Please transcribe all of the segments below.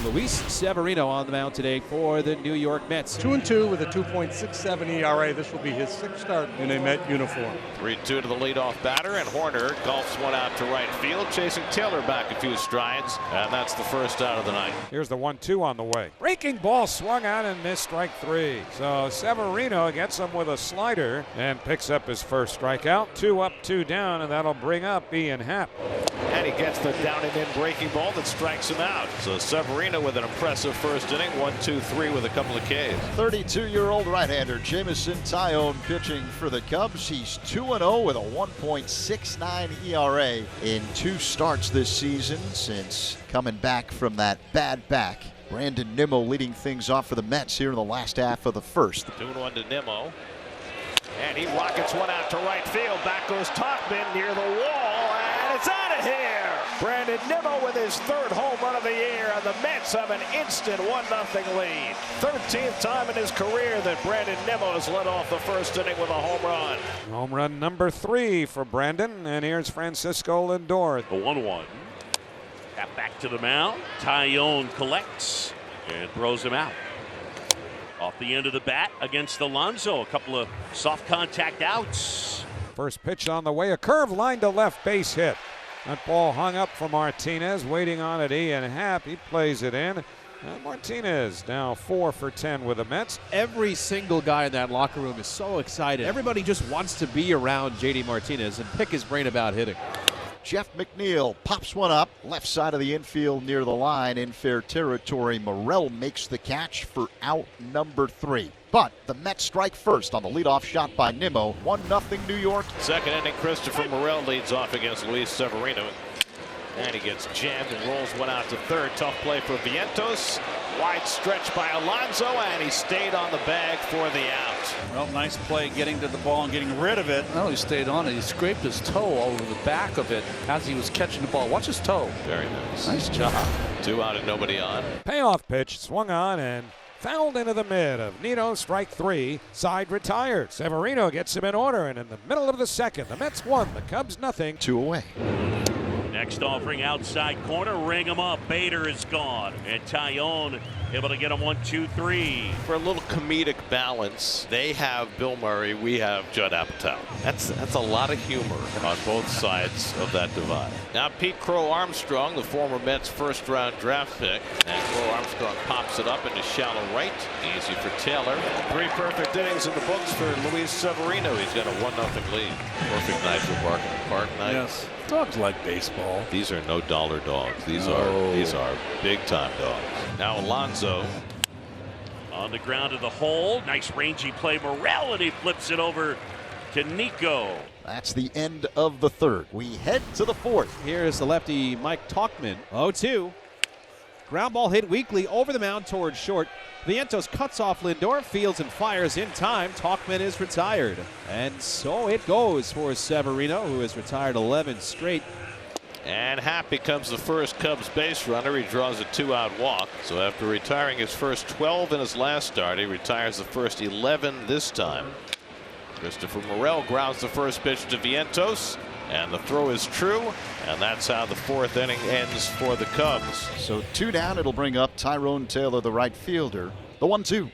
Luis Severino on the mound today for the New York Mets. 2-2 with a 2.67 ERA. This will be his 6th start in a Met uniform. 3-2 to the leadoff batter, and Horner golfs one out to right field, chasing Taylor back a few strides, and that's the first out of the night. Here's the 1-2 on the way. Breaking ball swung on and missed, strike 3. So Severino gets him with a slider and picks up his first strikeout. 2 up, 2 down, and that'll bring up Ian Happ. And he gets the down and in breaking ball that strikes him out. So Severino with an impressive first inning, 1-2-3 with a couple of Ks. 32-year-old right-hander Jameson Taillon pitching for the Cubs. He's 2-0 with a 1.69 ERA in 2 starts this season since coming back from that bad back. Brandon Nimmo leading things off for the Mets here in the last half of the first. 2-1 to Nimmo. And he rockets one out to right field. Back goes Tauchman near the wall, and it's out of here. Brandon Nimmo with his 3rd home run of the year, and the Mets have an instant 1-0 lead. 13th time in his career that Brandon Nimmo has led off the first inning with a home run. Home run number 3 for Brandon, and here's Francisco Lindor. The 1-1. Tap back to the mound. Taillon collects and throws him out. Off the end of the bat against Alonso. A couple of soft contact outs. First pitch on the way, a curve line to left, base hit. That ball hung up for Martinez, waiting on it. Ian Happ, he plays it in. And Martinez now 4 for 10 with the Mets. Every single guy in that locker room is so excited. Everybody just wants to be around JD Martinez and pick his brain about hitting. Jeff McNeil pops one up left side of the infield near the line in fair territory. Morel makes the catch for out number 3. But the Mets strike first on the leadoff shot by Nimmo. 1-0 New York. Second inning, Christopher Morel leads off against Luis Severino. And he gets jammed and rolls one out to third. Tough play for Vientos. Wide stretch by Alonso, and he stayed on the bag for the out. Well, nice play getting to the ball and getting rid of it. No, he stayed on it. He scraped his toe over the back of it as he was catching the ball. Watch his toe. Very nice. Nice job. 2 out and nobody on. Payoff pitch, swung on and fouled into the mid of Nino, strike 3, side retired. Severino gets him in order, and in the middle of the second, the Mets won, the Cubs nothing. 2 away. Next offering outside corner, ring him up. Bader is gone, and Taillon able to get him 1-2-3. For a little comedic balance, they have Bill Murray, we have Judd Apatow. That's a lot of humor on both sides of that divide. Now Pete Crow Armstrong, the former Mets first-round draft pick, and Crow Armstrong pops it up into shallow right. Easy for Taylor. 3 perfect innings in the books for Luis Severino. He's got a 1-0 lead. Perfect night for Barker Park night. Yes. Dogs like baseball. These are no dollar dogs. These are big time dogs. Now Alonso On the ground to the hole. Nice rangy play. Morel, and he flips it over to Nico. That's the end of the 3rd. We head to the 4th. Here's the lefty Mike Tauchman. 0-2. Ground ball hit weakly over the mound towards short. Vientos cuts off Lindor, fields and fires in time. Tauchman is retired. And so it goes for Severino, who has retired 11 straight. And Happ becomes the first Cubs base runner. He draws a 2-out walk. So after retiring his first 12 in his last start, he retires the first 11 this time. Christopher Morel grounds the first pitch to Vientos, and the throw is true, and that's how the 4th inning ends for the Cubs. So 2 down. It'll bring up Tyrone Taylor, the right fielder. The 1-2.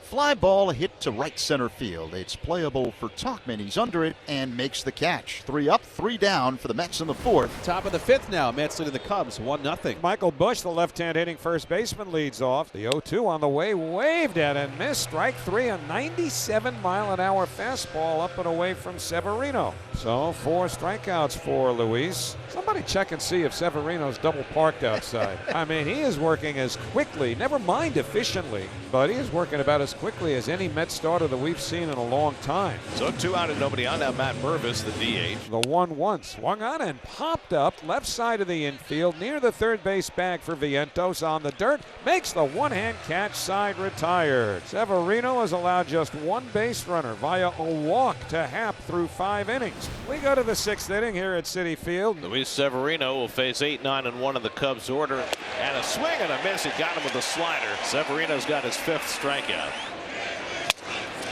Fly ball hit to right center field. It's playable for Tauchman. He's under it and makes the catch. 3 up, 3 down for the Mets in the 4th. Top of the 5th now. Mets leading the Cubs 1-0. Michael Busch, the left-hand hitting first baseman, leads off. The 0-2 on the way, waved at and missed. Strike 3, a 97-mile-an-hour fastball up and away from Severino. So 4 strikeouts for Luis. Somebody check and see if Severino's double parked outside. I mean, he is working as quickly, never mind efficiently, but he is working about as quickly as any Met starter that we've seen in a long time. So 2 out and nobody on. Now Matt Mervis, the DH. The 1-1 swung on and popped up left side of the infield near the third base bag for Vientos on the dirt. Makes the one-hand catch, side retired. Severino has allowed just 1 base runner via a walk to Happ through 5 innings. We go to the 6th inning here at Citi Field. Luis Severino will face 8, 9, and 1 in the Cubs order. And a swing and a miss. He got him with a slider. Severino's got his 5th strikeout.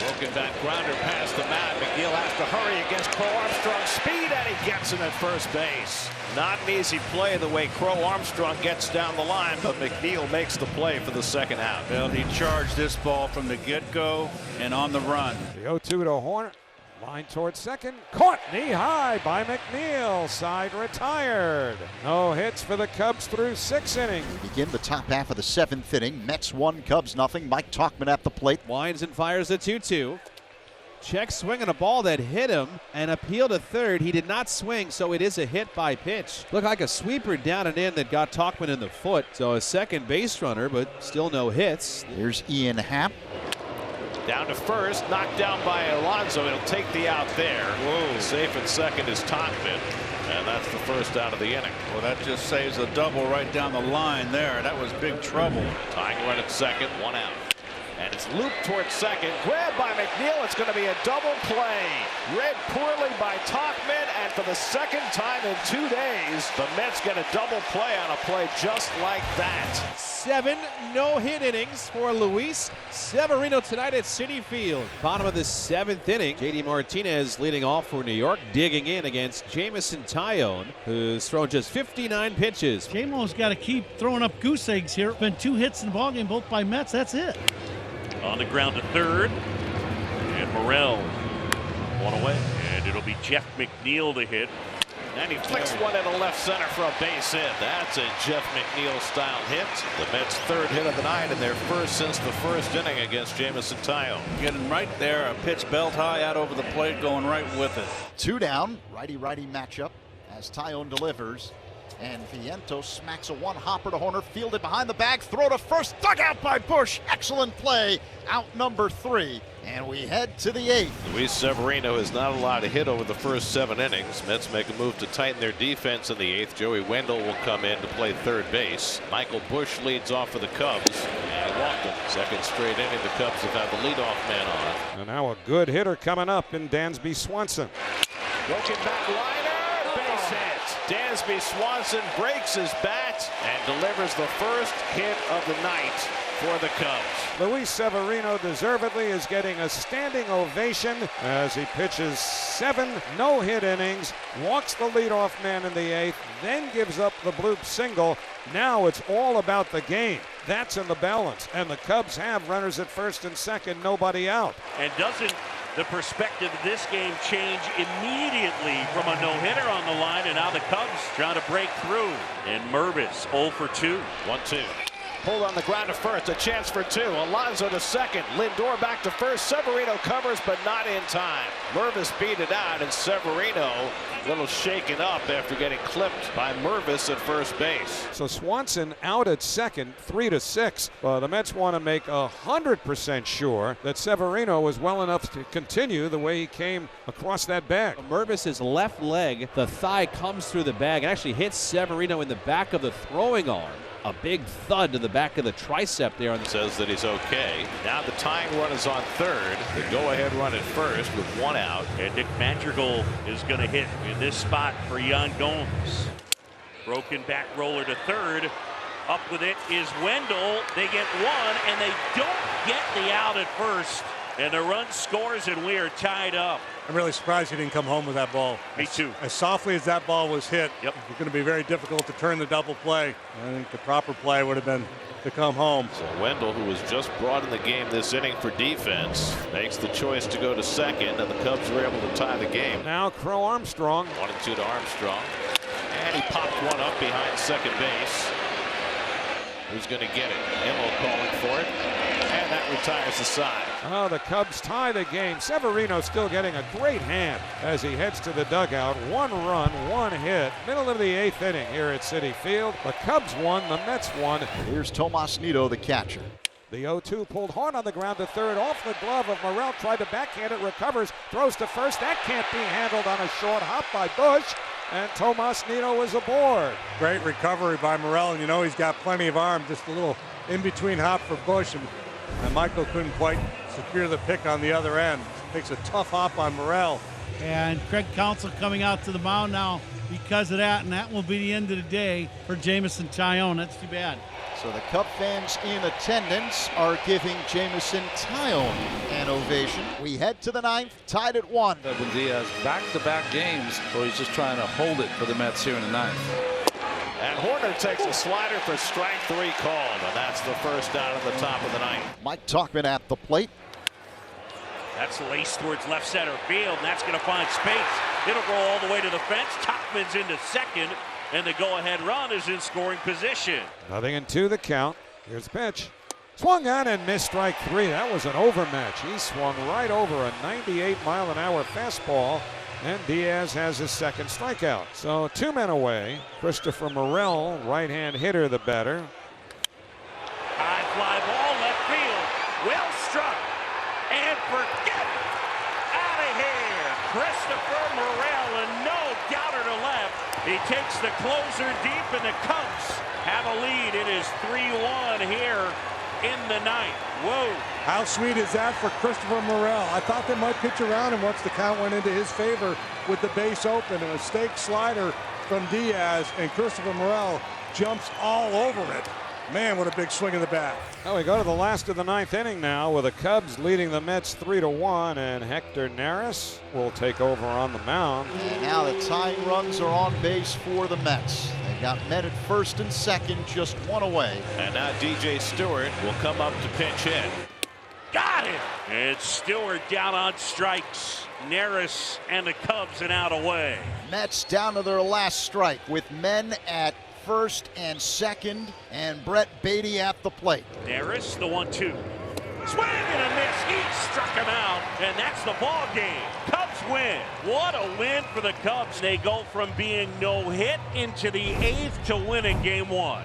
Broken back grounder past the mat. McNeil has to hurry against Crow Armstrong's speed, and he gets him at first base. Not an easy play the way Crow Armstrong gets down the line, but McNeil makes the play for the second out. Well, he charged this ball from the get-go and on the run. The 0-2 to Horner. Line towards second. Caught knee high by McNeil. Side retired. No hits for the Cubs through 6 innings. We begin the top half of the 7th inning. Mets 1, Cubs nothing. Mike Tauchman at the plate. Winds and fires the 2-2. Check swinging a ball that hit him and appeal to third. He did not swing, so it is a hit by pitch. Looked like a sweeper down and in that got Tauchman in the foot. So a second base runner, but still no hits. Here's Ian Happ. Down to first, knocked down by Alonso. He'll take the out there. Whoa. Safe at second is Tauchman, and that's the first out of the inning. Well, that just saves a double right down the line there. That was big trouble. Tying run at second, 1 out. And it's looped towards second. Grabbed by McNeil. It's going to be a double play. Read poorly by Tauchman, and for the second time in 2 days, the Mets get a double play on a play just like that. 7 no-hit innings for Luis Severino tonight at Citi Field. Bottom of the 7th inning. J.D. Martinez leading off for New York, digging in against Jamison Tyone, who's thrown just 59 pitches. J-Mo's got to keep throwing up goose eggs here. Been 2 hits in the ballgame, both by Mets. That's it. On the ground to third. And Morel 1 away. And it'll be Jeff McNeil to hit. And he flicks one into left center for a base hit. That's a Jeff McNeil style hit. The Mets' 3rd hit of the night and their first since the 1st inning against Jamison Tyone. Getting right there, a pitch belt high out over the plate, going right with it. 2 down. Righty-righty matchup as Tyone delivers. And Vientos smacks a 1-hopper to Horner, fielded behind the bag, throw to first, dug out by Bush. Excellent play, out number 3. And we head to the 8th. Luis Severino has not allowed a hit over the first 7 innings. Mets make a move to tighten their defense in the 8th. Joey Wendell will come in to play third base. Michael Bush leads off for the Cubs. And he walked him. Second straight inning, the Cubs have had the leadoff man on. And now a good hitter coming up in Dansby Swanson. Broken back liner, base hit. Dansby Swanson breaks his bat and delivers the first hit of the night for the Cubs. Luis Severino deservedly is getting a standing ovation as he pitches 7 no-hit innings, walks the leadoff man in the 8th, then gives up the bloop single. Now it's all about the game. That's in the balance, and the Cubs have runners at first and second, nobody out. And doesn't the perspective of this game change immediately from a no-hitter on the line, and now the Cubs trying to break through. And Mervis 0 for 2. 1-2. Pulled on the ground to first, a chance for 2. Alonso to second. Lindor back to first. Severino covers, but not in time. Mervis beat it out, and Severino a little shaken up after getting clipped by Mervis at first base. So Swanson out at second, 3-6. The Mets want to make 100% sure that Severino was well enough to continue the way he came across that bag. Mervis's left leg, the thigh comes through the bag and actually hits Severino in the back of the throwing arm. A big thud to the back of the tricep there. Says that he's okay. Now the tying run is on third. The go-ahead run at first with 1 out. And Nick Madrigal is going to hit in this spot for Yan Gomes. Broken back roller to third. Up with it is Wendell. They get 1, and they don't get the out at first. And the run scores, and we are tied up. I'm really surprised he didn't come home with that ball. Me too. As softly as that ball was hit, Yep. it's going to be very difficult to turn the double play. I think the proper play would have been to come home. So Wendell, who was just brought in the game this inning for defense, makes the choice to go to second, and the Cubs were able to tie the game. Now Crow Armstrong. 1-2 to Armstrong. And he popped one up behind second base. Who's going to get it? Emil calling for it. And that retires the side. Oh, the Cubs tie the game. Severino still getting a great hand as he heads to the dugout. 1 run, 1 hit. Middle of the 8th inning here at Citi Field. The Cubs won, the Mets won. Here's Tomas Nido, the catcher. The 0-2 pulled hard on the ground to third. Off the glove of Morel. Tried to backhand it. Recovers. Throws to first. That can't be handled on a short hop by Bush. And Tomas Nido is aboard. Great recovery by Morel, and you know he's got plenty of arm. Just a little in-between hop for Bush, and Michael couldn't quite secure the pick on the other end. Takes a tough hop on Morel. And Craig Counsell coming out to the mound now. because of that, and that will be the end of the day for Jameson Taillon. That's too bad. So the Cub fans in attendance are giving Jameson Taillon an ovation. We head to the ninth, tied at 1. When Diaz back-to-back games, so he's just trying to hold it for the Mets here in the ninth. And Horner takes a slider for strike 3 called, and that's the first out of the top of the ninth. Mike Tauchman at the plate. That's laced towards left center field, and that's going to find space. It'll roll all the way to the fence. Tauchman's into second, and the go-ahead run is in scoring position. 0-2 the count. Here's the pitch. Swung on and missed strike 3. That was an overmatch. He swung right over a 98-mile-an-hour fastball, and Diaz has his second strikeout. So 2 men away. Christopher Morel, right-hand hitter, the batter. High fly ball, left field. Well struck. And forget it. Out of here. Christopher Morel, and no doubter to left. He takes the closer deep, and the Cubs have a lead. It is 3-1 here in the ninth. Whoa. How sweet is that for Christopher Morel? I thought they might pitch around him once the count went into his favor with the base open. A mistake slider from Diaz, and Christopher Morel jumps all over it. Man, what a big swing of the bat. Well, we go to the last of the ninth inning now with the Cubs leading the Mets 3-1, and Hector Neris will take over on the mound. And now the tying runs are on base for the Mets. They got met at first and second, just 1 away. And now DJ Stewart will come up to pinch hit. Got it. And Stewart down on strikes. Neris and the Cubs an out away. Mets down to their last strike with men at first and second, and Brett Beatty at the plate. Neris, the 1-2. Swing and a miss. He struck him out, and that's the ball game. Cubs win. What a win for the Cubs. They go from being no hit into the 8th to winning game 1.